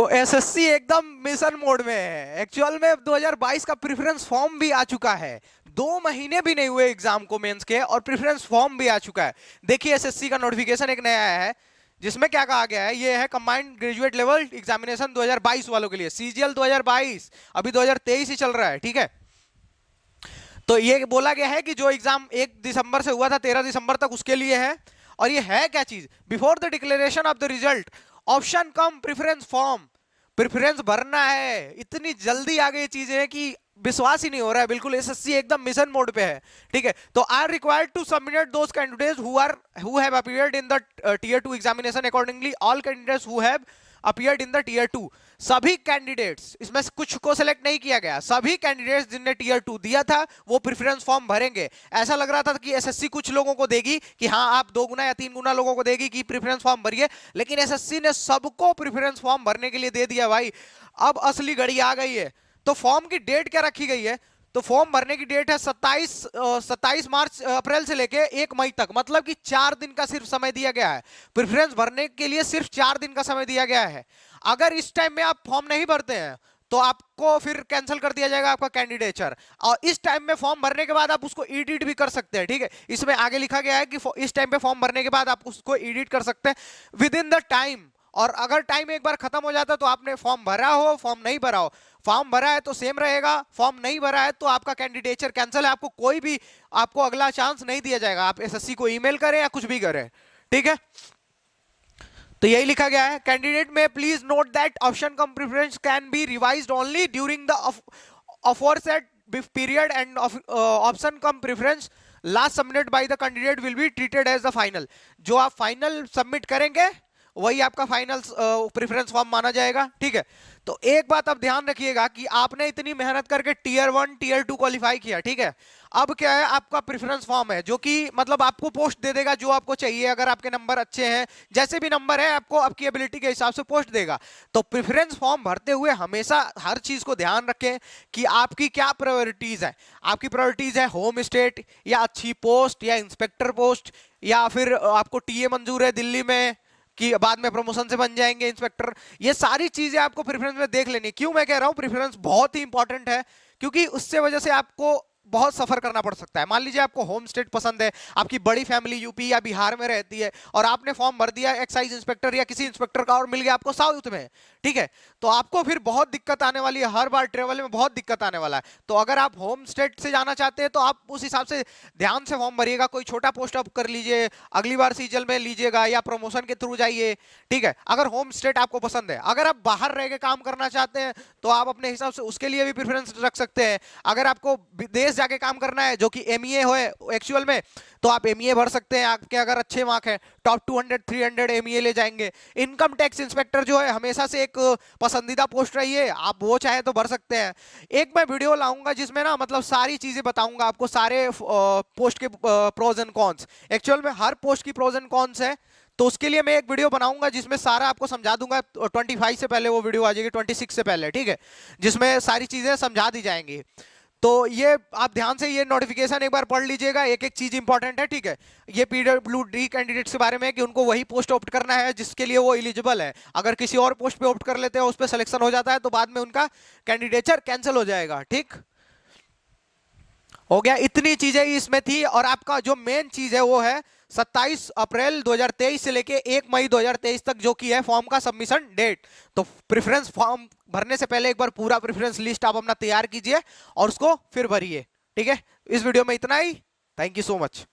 तो एसएससी एकदम mission mode में है। एक्चुअल में 2022 का प्रेफरेंस फॉर्म भी आ चुका है। 2 महीने भी नहीं हुए एग्जाम को मेंस के और प्रेफरेंस फॉर्म भी आ चुका है। देखिए एसएससी का नोटिफिकेशन एक नया आया है जिसमें क्या कहा गया है। ये है कंबाइंड ग्रेजुएट लेवल एग्जामिनेशन 2022 वालों के लिए, सीजीएल 2022। अभी 2023 ही चल रहा है, ठीक है। तो ये बोला गया है कि जो एग्जाम 1 दिसंबर से हुआ था 13 दिसंबर तक, उसके लिए है। और ये है क्या चीज, before the declaration of the result option cum preference form, preference भरना है। इतनी जल्दी आ गई चीजें हैं कि विश्वास ही नहीं हो रहा है। बिल्कुल एसएससी एकदम मिशन मोड पे है, ठीक है। तो are required to submit those candidates who have appeared in the tier 2 examination accordingly all candidates who have appeared in the tier 2। सभी कैंडिडेट्स, इसमें कुछ को सिलेक्ट नहीं किया गया, सभी कैंडिडेट्स जिनने टीयर 2 दिया था वो प्रेफरेंस फॉर्म भरेंगे। ऐसा लग रहा था कि एसएससी कुछ लोगों को देगी कि हाँ आप 2 गुना या 3 गुना लोगों को देगी कि प्रेफरेंस फॉर्म भरिए, लेकिन एसएससी ने सबको प्रेफरेंस फॉर्म भरने के लिए दे दिया भाई। अब असली घड़ी आ गई है। तो फॉर्म की डेट क्या रखी गई है, तो फॉर्म भरने की डेट है 27 मार्च अप्रैल से लेके 1 मई तक, मतलब कि 4 दिन का सिर्फ समय दिया गया है। प्रेफरेंस भरने के लिए सिर्फ 4 दिन का समय दिया गया है। अगर इस टाइम में आप फॉर्म नहीं भरते हैं तो आपको फिर कैंसिल कर दिया जाएगा आपका कैंडिडेचर। और इस टाइम में फॉर्म भरने के बाद आप उसको एडिट भी कर सकते हैं, ठीक है। इसमें आगे लिखा गया है कि इस टाइम पे फॉर्म भरने के बाद आप उसको एडिट कर सकते हैं विद इन द टाइम। और अगर टाइम एक बार खत्म हो जाता है तो आपने फॉर्म भरा हो फॉर्म नहीं भरा हो, फॉर्म भरा है तो सेम रहेगा, फॉर्म नहीं भरा है तो आपका कैंडिडेचर कैंसिल है। आपको कोई भी आपको अगला चांस नहीं दिया जाएगा, आप एसएससी को ईमेल करें या कुछ भी करें, ठीक है। तो यही लिखा गया है, कैंडिडेट में please note that option cum preference can be revised only during the aforesaid period and option cum preference last submitted by the candidate will be treated as the final. जो आप फाइनल सबमिट करेंगे वही आपका final preference form माना जाएगा, ठीक है। तो एक बात अब ध्यान रखिएगा कि आपने इतनी मेहनत करके टीयर 1 टीयर 2 क्वालिफाई किया, ठीक है। अब क्या है, आपका प्रेफरेंस फॉर्म है जो कि मतलब आपको पोस्ट दे देगा जो आपको चाहिए। अगर आपके नंबर अच्छे हैं, जैसे भी नंबर है आपको आपकी एबिलिटी के हिसाब से पोस्ट देगा। तो प्रेफरेंस फॉर्म भरते हुए हमेशा हर चीज को ध्यान रखें कि आपकी क्या प्रायोरिटीज है। आपकी प्रायोरिटीज है होम स्टेट या अच्छी पोस्ट या इंस्पेक्टर पोस्ट, या फिर आपको टीए मंजूर है दिल्ली में कि बाद में प्रमोशन से बन जाएंगे इंस्पेक्टर। ये सारी चीजें आपको प्रेफरेंस में देख लेनी। क्यों मैं कह रहा हूं प्रेफरेंस बहुत ही इंपॉर्टेंट है, क्योंकि उससे वजह से आपको बहुत सफर करना पड़ सकता है। मान लीजिए आपको होम स्टेट पसंद है, आपकी बड़ी फैमिली यूपी या बिहार में रहती है और आपने फॉर्म भर दिया एक्साइज इंस्पेक्टर या किसी इंस्पेक्टर का और मिल गया आपको साउथ में, ठीक है। तो आपको फिर बहुत दिक्कत आने वाली है, हर बार ट्रेवल में बहुत दिक्कत आने वाला है। तो अगर आप होम स्टेट से जाना चाहते हैं तो आप उस हिसाब से ध्यान से फॉर्म भरिएगा। कोई छोटा पोस्ट अप कर लीजिए, अगली बार सीजल में लीजिएगा या प्रमोशन के थ्रू जाइए, ठीक है। अगर होम स्टेट आपको पसंद है, अगर आप बाहर रह के काम करना चाहते हैं तो आप अपने हिसाब से उसके लिए भी प्रेफरेंस रख सकते हैं। अगर आपको विदेश जाके काम करना है जो कि एमईए हो एक्चुअल में, तो आप एमईए भर सकते हैं। आपके अगर अच्छे मार्क हैं, टॉप 200 300 एमईए ले जाएंगे। इनकम टैक्स इंस्पेक्टर जो है हमेशा से एक पसंदीदा पोस्ट रही है, आप वो चाहे तो भर सकते हैं। एक मैं वीडियो लाऊंगा जिसमें ना मतलब सारी चीजें बताऊंगा आपको, सारे पोस्ट के प्रोज एंड कॉन्स। एक्चुअल में हर पोस्ट की प्रोज एंड कॉन्स है, तो उसके लिए मैं एक वीडियो बनाऊंगा जिसमें सारा आपको समझा दूंगा। 25 से पहले वो वीडियो आ जाएगी, 26 से पहले, ठीक है, जिसमें सारी चीजें समझा दी जाएंगी। तो ये आप ध्यान से ये नोटिफिकेशन एक बार पढ़ लीजिएगा, एक एक चीज इंपॉर्टेंट है, ठीक है। ये पीडब्ल्यूडी कैंडिडेट्स के बारे में कि उनको वही पोस्ट ऑप्ट करना है जिसके लिए वो एलिजिबल है। अगर किसी और पोस्ट पे ऑप्ट कर लेते हैं, उस पर सिलेक्शन हो जाता है तो बाद में उनका कैंडिडेचर कैंसिल हो जाएगा, ठीक हो गया। इतनी चीजें इसमें थी। और आपका जो मेन चीज है वो है 27 अप्रैल 2023 से लेके 1 मई 2023 तक जो कि है फॉर्म का सबमिशन डेट। तो प्रेफरेंस फॉर्म भरने से पहले एक बार पूरा प्रेफरेंस लिस्ट आप अपना तैयार कीजिए और उसको फिर भरिए, ठीक है। इस वीडियो में इतना ही। Thank you so much.